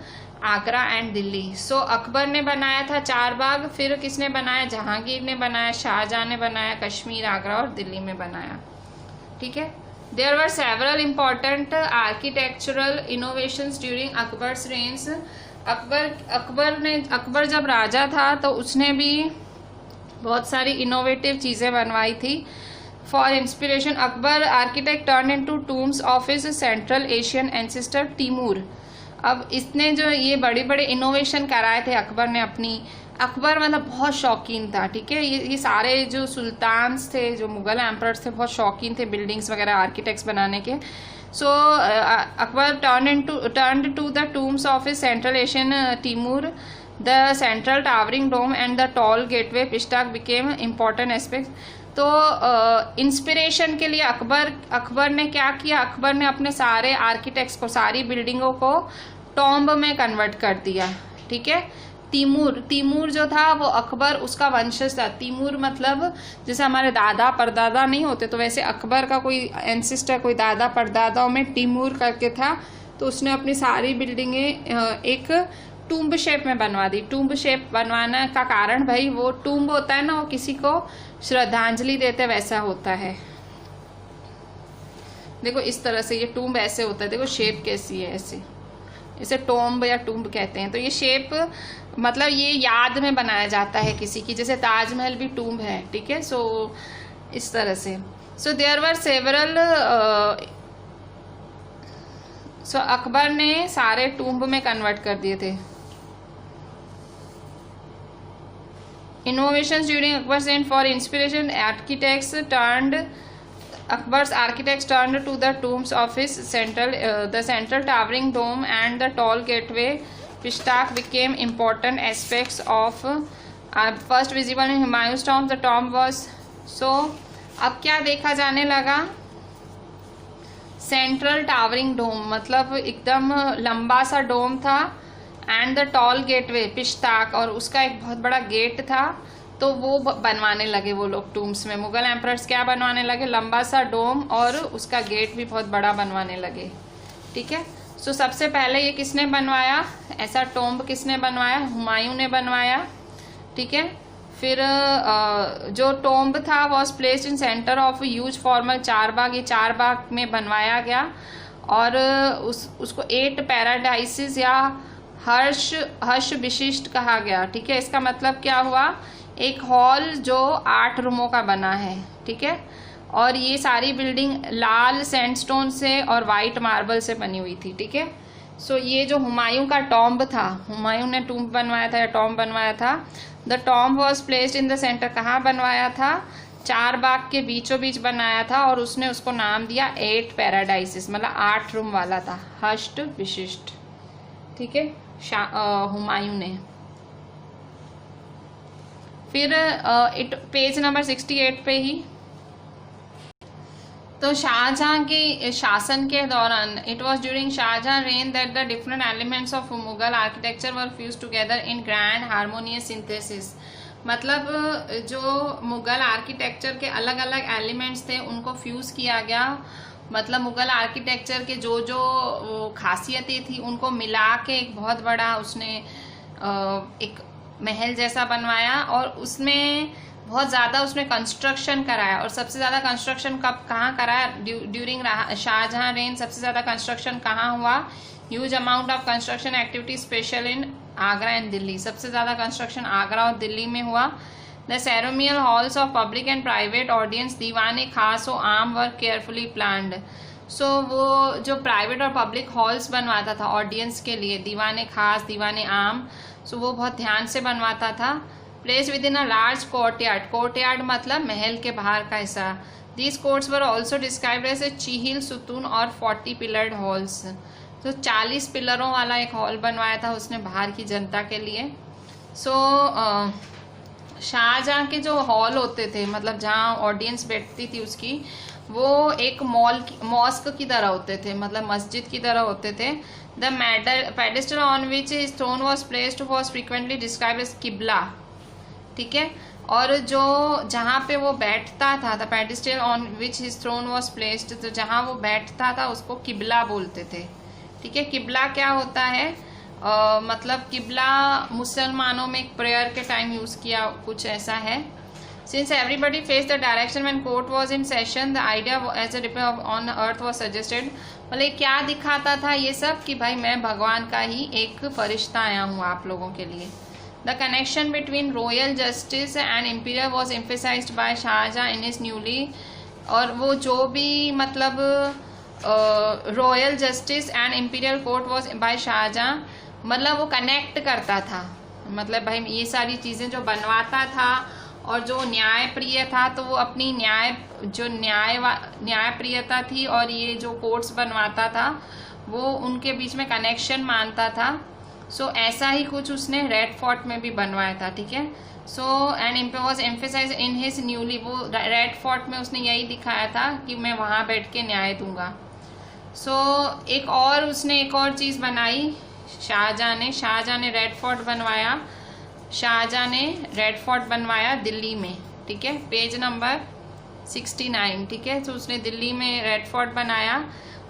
Agra and Delhi. So Akbar ने बनाया था 4 बाग, फिर किसने बनाया, जहांगीर ने बनाया, शाहजहां ने बनाया, कश्मीर, आगरा और दिल्ली में बनाया। ठीक है। There were several important architectural innovations during Akbar's रेंज। अकबर जब राजा था तो उसने भी बहुत सारी इनोवेटिव चीज़ें बनवाई थी। For inspiration Akbar architect turn into tombs of his central Asian ancestor Timur. अब इसने जो ये बड़े बड़े इनोवेशन कराए थे अकबर ने अपनी, अकबर मतलब बहुत शौकीन था, ठीक है। ये सारे जो सुल्तान्स थे, जो मुगल एम्परर्स थे, बहुत शौकीन थे बिल्डिंग्स वगैरह आर्किटेक्ट्स बनाने के। So Akbar turn to the tombs of his central Asian Timur. The central towering dome and the tall gateway पिस्टाक बिकेम इम्पॉर्टेंट एस्पेक्ट। तो इंस्पिरेशन के लिए अकबर ने क्या किया, अकबर ने अपने सारे आर्किटेक्ट्स को, सारी बिल्डिंगों को टॉम्ब में कन्वर्ट कर दिया, ठीक है। तिमूर जो था वो अकबर उसका वंशज था। तिमूर मतलब जैसे हमारे दादा परदादा नहीं होते, तो वैसे अकबर का कोई एंसेस्टर, कोई दादा परदादाओं में तिमूर करके था। तो उसने अपनी सारी बिल्डिंगें एक टूम्ब शेप में बनवा दी। टूम्ब शेप बनवाने का कारण भाई, वो टूम्ब होता है ना, वो किसी को श्रद्धांजलि देते वैसा होता है। देखो इस तरह से ये टूम्ब ऐसे होता है, देखो शेप कैसी है, ऐसे, इसे टॉम्ब या टूम्ब कहते हैं। तो ये शेप मतलब ये याद में बनाया जाता है किसी की, जैसे ताजमहल भी टूम्ब है, ठीक है। सो इस तरह से। सो देयर वर सेवरल, सो अकबर ने सारे टूम्ब में कन्वर्ट कर दिए थे। Innovations during Akbar's reign, for inspiration, Akbar's architects turned to the tombs of his the central towering dome and the tall gateway Pishtak became important aspects of first visible in Humayun's tomb. The tomb was so. अब क्या देखा जाने लगा, central towering डोम मतलब एकदम लंबा सा डोम था, एंड द टॉल गेटवे पिश्ताक, और उसका एक बहुत बड़ा गेट था। तो वो बनवाने लगे वो लोग टूम्स में। मुगल एम्परर्स क्या बनवाने लगे, लंबा सा डोम और उसका गेट भी बहुत बड़ा बनवाने लगे, ठीक है। सो सबसे पहले ये किसने बनवाया, ऐसा टोम्ब किसने बनवाया, हुमायूं ने बनवाया, ठीक है। फिर जो टोम्ब था was placed in centre of huge formal Charbagh, ये चारबाग में बनवाया गया। और उसको 8 पैराडाइसिस या हर्ष विशिष्ट कहा गया, ठीक है। इसका मतलब क्या हुआ, एक हॉल जो 8 रूमों का बना है, ठीक है। और ये सारी बिल्डिंग लाल सैंडस्टोन से और वाइट मार्बल से बनी हुई थी, ठीक है। सो ये जो हुमायूं का टॉम्ब था, हुमायूं ने टूम्ब बनवाया था या टॉम्ब बनवाया था। The tomb was placed in the centre, कहाँ बनवाया था, चारबाग के बीचों बीच बनाया था। और उसने उसको नाम दिया 8 पैराडाइसिस, मतलब 8 रूम वाला था, हष्ट विशिष्ट, ठीक है, हुमायूं ने। फिर पेज नंबर 68 पे ही, तो शाहजहां के शासन के दौरान, it was during Shah Jahan reign that the different elements of Mughal architecture were fuse together in grand harmonious synthesis. मतलब जो मुगल आर्किटेक्चर के अलग अलग एलिमेंट्स थे उनको फ्यूज किया गया। मतलब मुगल आर्किटेक्चर के जो जो खासियतें थी उनको मिला के एक बहुत बड़ा उसने एक महल जैसा बनवाया। और उसमें बहुत ज़्यादा उसने कंस्ट्रक्शन कराया। और सबसे ज़्यादा कंस्ट्रक्शन कहाँ कराया, ड्यूरिंग शाहजहां रेन सबसे ज़्यादा कंस्ट्रक्शन कहाँ हुआ, huge amount of construction activity special in Agra and Delhi. सबसे ज़्यादा कंस्ट्रक्शन आगरा और दिल्ली में हुआ। The ceremonial halls of public and private audience, दीवाने खास और आम वर केयरफुली प्लान्ड। सो वो जो प्राइवेट और पब्लिक हॉल्स बनवाता था ऑडियंस के लिए, दीवाने खास, दीवाने आम, सो वो बहुत ध्यान से बनवाता था। Place within a large courtyard, courtyard मतलब महल के बाहर का हिस्सा। These courts were also described as a चीहिल सुतून और 40 पिलर्ड हॉल्स। तो 40 पिलरों वाला एक हॉल बनवाया था उसने बाहर की जनता के लिए। सो शाहजहां के जो हॉल होते थे, मतलब जहाँ ऑडियंस बैठती थी उसकी, वो एक मॉस्क की तरह होते थे, मतलब मस्जिद की तरह होते थे। The pedestal on which his throne was placed was frequently described as qibla, ठीक है। और जो जहाँ पे वो बैठता था, the pedestal on which his throne was placed, तो जहाँ वो बैठता था उसको किबला बोलते थे, ठीक है। किबला क्या होता है, मतलब किबला मुसलमानों में एक प्रेयर के टाइम यूज किया, कुछ ऐसा है। Since everybody faced the direction when court was in session, the idea as a repair on earth was suggested. मतलब क्या दिखाता था ये सब कि भाई मैं भगवान का ही एक फरिश्ता आया हूँ आप लोगों के लिए. The connection between royal justice and imperial was emphasized by Shahjahan in his newly. और वो जो भी मतलब royal justice and imperial court was by Shah Jahan, मतलब वो कनेक्ट करता था. मतलब भाई ये सारी चीज़ें जो बनवाता था और जो न्यायप्रिय था, तो वो अपनी न्यायप्रियता थी और ये जो कोर्ट्स बनवाता था वो उनके बीच में कनेक्शन मानता था. सो ऐसा ही कुछ उसने रेड फोर्ट में भी बनवाया था. ठीक है. So and was emphasize in his newly, वो रेड फोर्ट में उसने यही दिखाया था कि मैं वहाँ बैठ के न्याय दूंगा. सो एक और चीज़ बनाई शाहजहां ने रेड फोर्ट बनवाया. शाहजहां ने रेड फोर्ट बनवाया दिल्ली में. ठीक है. Page number 69. ठीक है. तो उसने दिल्ली में रेड फोर्ट बनाया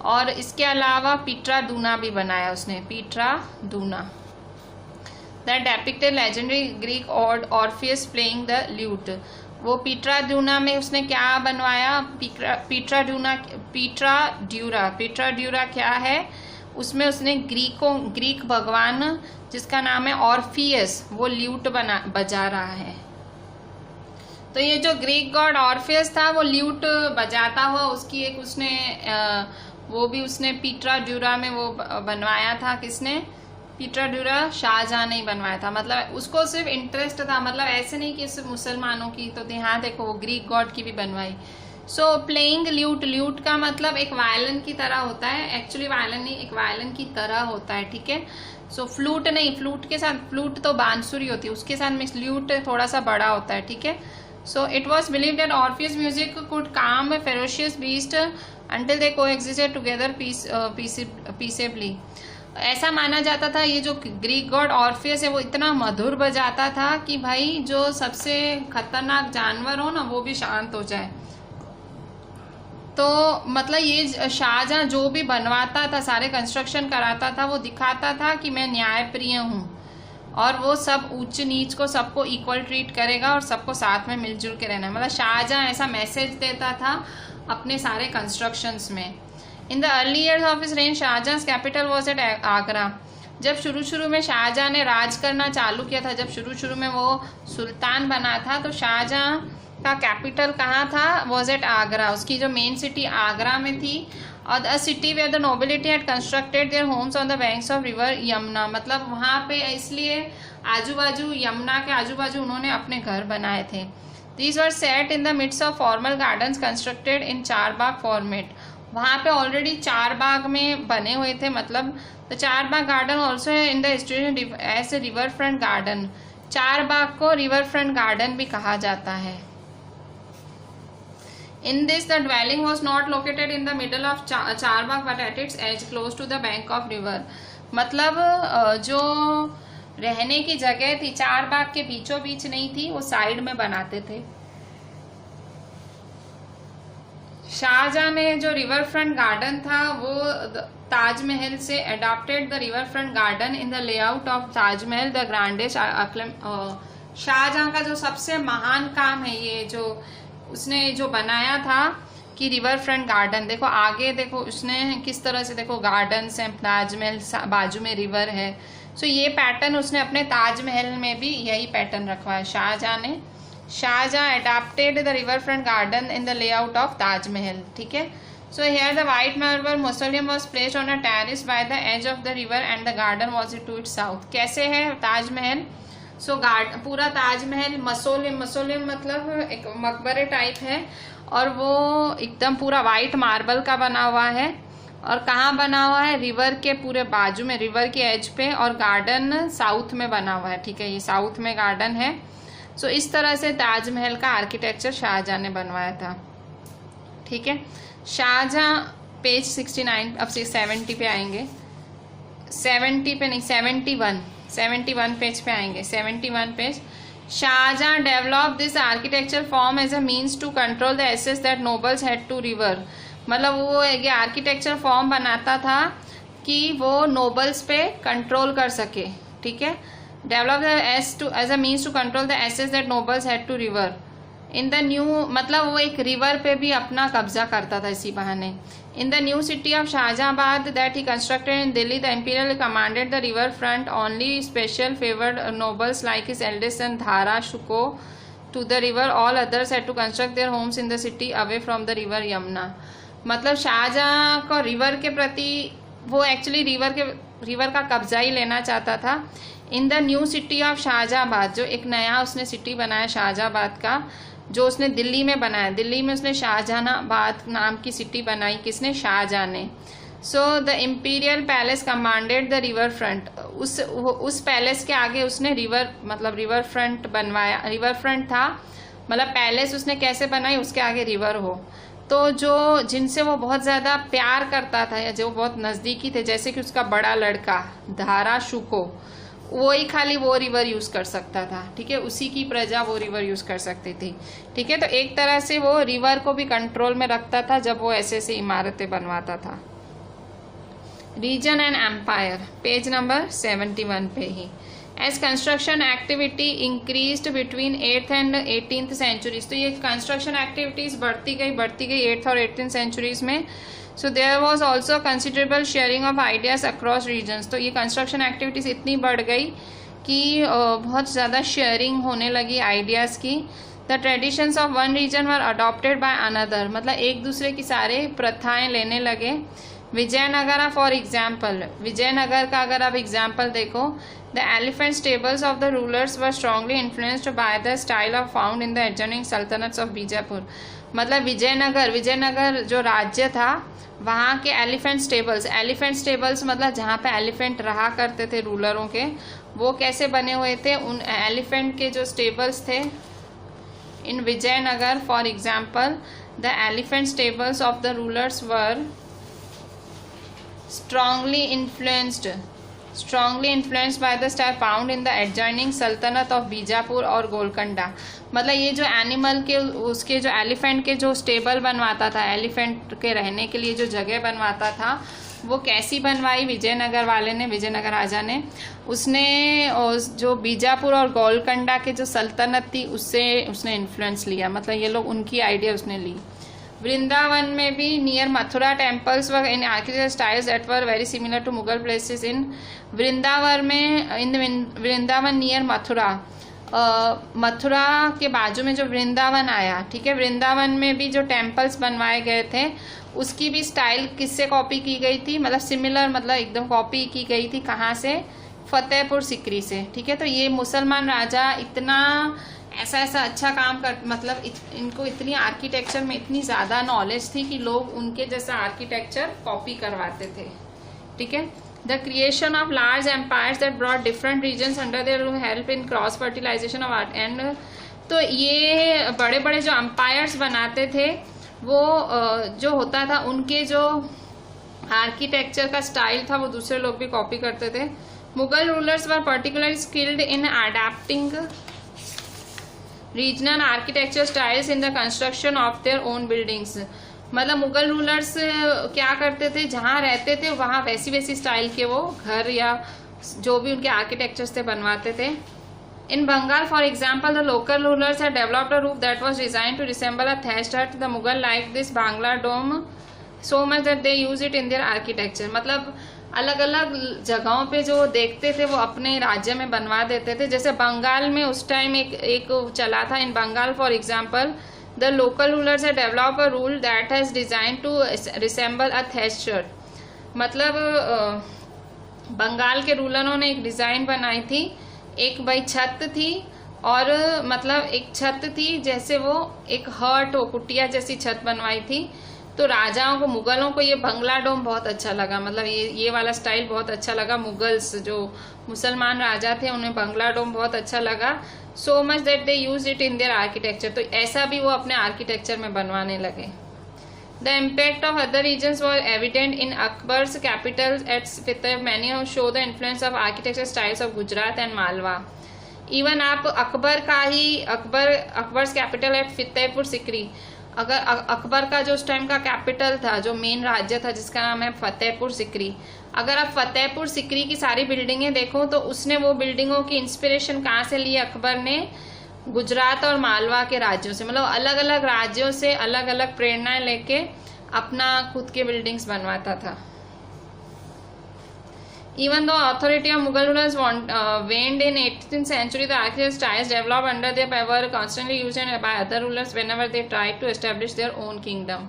और इसके अलावा पीट्रा दूना भी बनाया उसने. पीट्रा दूना that डेपिक्टेड legendary Greek Orpheus playing the lewd. वो पीट्रा ड्यूरा में उसने क्या बनवाया? पीट्रा ड्यूरा क्या है? उसमें उसने ग्रीक भगवान जिसका नाम है ऑर्फियस, वो ल्यूट बजा रहा है. तो ये जो ग्रीक गॉड ऑर्फियस था वो ल्यूट बजाता हुआ उसकी एक उसने वो भी उसने पीट्रा ड्यूरा में वो बनवाया था. किसने? पीट्रा ड्यूरा शाहजहां ने ही बनवाया था. मतलब उसको सिर्फ इंटरेस्ट था, मतलब ऐसे नहीं कि सिर्फ मुसलमानों की. तो यहाँ देखो वो ग्रीक गॉड की भी बनवाई. सो प्लेइंग ल्यूट का मतलब एक वायलिन की तरह होता है. एक्चुअली वायलिन नहीं, एक वायलिन की तरह होता है. ठीक है. सो फ्लूट नहीं, फ्लूट के साथ, फ्लूट तो बांसुरी होती है, उसके साथ मिक्स ल्यूट थोड़ा सा बड़ा होता है. ठीक है. So it was believe that Orpheus music could calm ferocious beast until they coexisted together peaceably. ऐसा माना जाता था ये जो ग्रीक गॉड ऑर्फियस है वो इतना मधुर बजाता था कि भाई जो सबसे खतरनाक जानवर हो ना वो भी शांत हो जाए. तो मतलब ये शाहजहां जो भी बनवाता था, सारे कंस्ट्रक्शन कराता था, वो दिखाता था कि मैं न्यायप्रिय हूँ और वो सब ऊंच नीच को सबको इक्वल ट्रीट करेगा और सबको साथ में मिलजुल के रहना. मतलब शाहजहां ऐसा मैसेज देता था अपने सारे कंस्ट्रक्शंस में. In the early years of his reign Shahjahan's capital was at Agra. जब शुरू में शाहजहां ने राज करना चालू किया था, जब शुरू में वो सुल्तान बना था, तो शाहजहां का कैपिटल कहाँ था? Was at Agra. उसकी जो मेन सिटी आगरा में थी. और a city where the nobility had constructed their homes on the banks of river Yamuna. मतलब वहाँ पे इसलिए यमुना के आजू बाजू उन्होंने अपने घर बनाए थे. These were set in the midst of formal gardens constructed in charbagh format. वहाँ पे ऑलरेडी चारबाग में बने हुए थे. मतलब द चारबाग गार्डन ऑल्सो है in the history as a river front garden. Charbagh को रिवर फ्रंट गार्डन भी कहा जाता है. In this, the dwelling was not located in the middle of Charbagh but at its edge, close to the bank of river. मतलब जो रहने की जगह थी चारबाग के बीचों बीच नहीं थी, वो साइड में बनाते थे. शाहजहां ने जो रिवर फ्रंट गार्डन था वो ताजमहल से adopted the river front garden in the layout of Taj Mahal the grandest. Shahjahan का जो सबसे महान काम है ये जो उसने जो बनाया था कि रिवर फ्रंट गार्डन. देखो आगे देखो उसने किस तरह से, देखो गार्डन्स हैं, ताजमहल बाजू में रिवर है. सो ये पैटर्न उसने अपने ताजमहल में भी यही पैटर्न रखवा है शाहजहां ने. Shah Jahan adopted the river front garden in the layout of Taj Mahal. ठीक है. So here the white marble mausoleum was placed on a terrace by the edge of the river and the garden was to its south. कैसे है ताजमहल? सो पूरा Taj Mahal mausoleum मतलब एक मकबरे type है और वो एकदम पूरा वाइट मार्बल का बना हुआ है. और कहाँ बना हुआ है? रिवर के पूरे बाजू में, रिवर के एज पे. और गार्डन साउथ में बना हुआ है. ठीक है. ये साउथ में गार्डन है. सो इस तरह से ताजमहल का आर्किटेक्चर शाहजहां ने बनवाया था. ठीक है. शाहजहां पेज 69, अब 70 पे आएंगे. 70 पे नहीं, 71 पेज पे आएंगे. 71 page. Shah Jahan develop this architecture form as a means to control the access that nobles had to river. मतलब वो ये आर्किटेक्चर फॉर्म बनाता था कि वो नोबल्स पे कंट्रोल कर सके. ठीक है. Develop as a means to control the access that nobles had to river. In the new, मतलब वो एक रिवर पे भी अपना कब्जा करता था इसी बहाने। In the new city of Shahjahanabad that he constructed in Delhi, the imperial commanded the river front only special favoured nobles like his eldest son Dara Shukoh to the river, all others had to construct their homes in the city away from the river Yamuna. मतलब शाहजहां को river के प्रति, वो actually river का कब्जा ही लेना चाहता था। In the new city of Shahjahanabad, जो एक नया उसने सिटी बनाया शाहजहाबाद का, जो उसने दिल्ली में बनाया, दिल्ली में उसने शाहजहानाबाद नाम की सिटी बनाई, किसने? शाहजहां ने। So the imperial palace commanded the river front, उस पैलेस के आगे उसने रिवर फ्रंट बनवाया। रिवर फ्रंट था मतलब पैलेस उसने कैसे बनाई, उसके आगे रिवर हो। तो जो जिनसे वो बहुत ज़्यादा प्यार करता था या जो बहुत नज़दीकी थे, जैसे कि उसका बड़ा लड़का धारा शुको, वो ही खाली वो रिवर यूज़ कर सकता था, ठीक है, उसी की प्रजा वो रिवर यूज़ कर सकती थी, ठीक है। तो एक तरह से वो रिवर को भी कंट्रोल में रखता था जब वो ऐसे ऐसे इमारतें बनवाता था। Region and empire, page number 71 पे ही। As construction activity increased between 8th and 18th centuries, तो ये कंस्ट्रक्शन एक्टिविटीज बढ़ती गई 8th और 18th सेंचुरीज में। So there was also considerable sharing of ideas across regions, तो ये कंस्ट्रक्शन एक्टिविटीज इतनी बढ़ गई कि बहुत ज़्यादा शेयरिंग होने लगी आइडियाज़ की। The traditions of one region were adopted by another, मतलब एक दूसरे की सारे प्रथाएं लेने लगे। विजयनगर फॉर एग्जाम्पल, विजयनगर का अगर आप एग्जाम्पल देखो, the elephant stables of the rulers were strongly influenced by the style of found in the adjoining sultanates of Bijapur. मतलब विजयनगर जो राज्य था, वहाँ के एलिफेंट स्टेबल्स मतलब जहाँ पे एलिफेंट रहा करते थे रूलरों के, वो कैसे बने हुए थे? उन एलिफेंट के जो स्टेबल्स थे in Vijayanagara for example, the elephant stables of the rulers were strongly influenced by the style found in the adjoining सल्तनत ऑफ बीजापुर और गोलकंडा। मतलब ये जो एनिमल के उसके जो एलिफेंट के जो स्टेबल बनवाता था, एलिफेंट के रहने के लिए जो जगह बनवाता था, वो कैसी बनवाई? विजयनगर वाले ने, विजयनगर राजा ने, उसने जो बीजापुर और गोलकंडा के जो सल्तनत थी उसने इन्फ्लुएंस लिया, मतलब ये लोग उनकी आइडिया उसने ली। वृंदावन में भी near Mathura temples were in architecture styles that were very similar to Mughal places in Vrindavan में। इन वृंदावन नियर मथुरा के बाजू में जो वृंदावन आया, ठीक है, वृंदावन में भी जो टेम्पल्स बनवाए गए थे उसकी भी स्टाइल किससे कॉपी की गई थी? मतलब सिमिलर, मतलब एकदम कॉपी की गई थी। कहाँ से? फतेहपुर सिकरी से, ठीक है। तो ये मुसलमान राजा इतना ऐसा अच्छा काम कर, मतलब इनको इतनी आर्किटेक्चर में इतनी ज़्यादा नॉलेज थी कि लोग उनके जैसा आर्किटेक्चर कॉपी करवाते थे, ठीक है। The creation of large empires that brought different regions under their help in cross fertilization of art and, तो ये बड़े बड़े जो एम्पायर्स बनाते थे वो जो होता था उनके जो आर्किटेक्चर का स्टाइल था वो दूसरे लोग भी कॉपी करते थे। Mughal rulers were particularly skilled in adapting regional architecture styles in the construction of their own buildings. मतलब मुगल रूलर्स क्या करते थे, जहाँ रहते थे वहाँ वैसी स्टाइल के वो घर या जो भी उनके आर्किटेक्चर्स थे बनवाते थे। In Bengal for example the local rulers had developed a roof that was designed to resemble a thatched hut. The Mughal like this Bangla dome so much that they use it in their architecture. मतलब अलग अलग जगहों पे जो देखते थे वो अपने राज्य में बनवा देते थे। जैसे बंगाल में उस टाइम एक चला था, in Bengal for example the local rulers have develop a rule that has design to resemble a thatched. मतलब बंगाल के रूलरों ने एक डिजाइन बनाई थी, एक भाई छत थी और मतलब एक छत थी जैसे वो एक हर्ट हो, कुटिया जैसी छत बनवाई थी। तो राजाओं को, मुगलों को ये बंगला डोम बहुत अच्छा लगा, मतलब ये वाला स्टाइल बहुत अच्छा लगा। मुगल्स जो मुसलमान राजा थे उन्हें बंगला डोम बहुत अच्छा लगा, so much that they use it in their architecture. तो ऐसा भी वो अपने आर्किटेक्चर में बनवाने लगे। The impact of other regions were evident in Akbar's capital at Fateh. Many show the influence of architecture styles of Gujarat and Malwa. Even आप अकबर का ही अकबर्स कैपिटल एट फतेहपुर सिकरी, अगर अकबर का जो उस टाइम का कैपिटल था, जो मेन राज्य था जिसका नाम है फतेहपुर सिकरी, अगर आप फतेहपुर सिकरी की सारी बिल्डिंगें देखो तो उसने वो बिल्डिंगों की इंस्पिरेशन कहाँ से ली? अकबर ने गुजरात और मालवा के राज्यों से, मतलब अलग अलग राज्यों से अलग अलग प्रेरणाएं लेके अपना खुद के बिल्डिंग्स बनवाता था। Even though authority of Mughal rulers waned in 18th century, the architecture styles developed under their power were constantly used by other rulers whenever they tried to establish their own kingdom.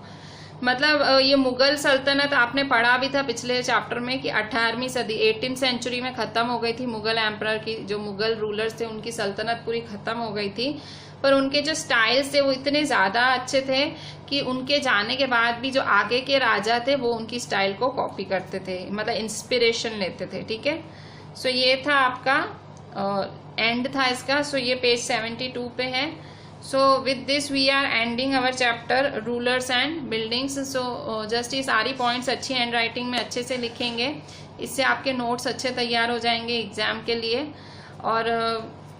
मतलब ये मुगल सल्तनत आपने पढ़ा भी था पिछले chapter में कि 18वीं सदी 18th सेंचुरी में ख़त्म हो गई थी मुगल एम्परर की, जो मुगल रूलर्स थे उनकी सल्तनत पूरी ख़त्म हो गई थी, पर उनके जो स्टाइल्स थे वो इतने ज़्यादा अच्छे थे कि उनके जाने के बाद भी जो आगे के राजा थे वो उनकी स्टाइल को कॉपी करते थे, मतलब इंस्पिरेशन लेते थे। ठीक है, सो ये था आपका एंड था इसका। सो ये पेज 72 पे है। So with this we are ending our chapter rulers and buildings. So just ये सारी पॉइंट्स अच्छी हैंड राइटिंग में अच्छे से लिखेंगे, इससे आपके नोट्स अच्छे तैयार हो जाएंगे एग्जाम के लिए, और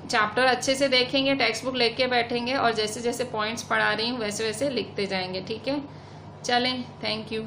चैप्टर अच्छे से देखेंगे, टेक्स्ट बुक लेके बैठेंगे और जैसे जैसे पॉइंट्स पढ़ा रही हूँ वैसे वैसे लिखते जाएंगे। ठीक है, चलें, थैंक यू।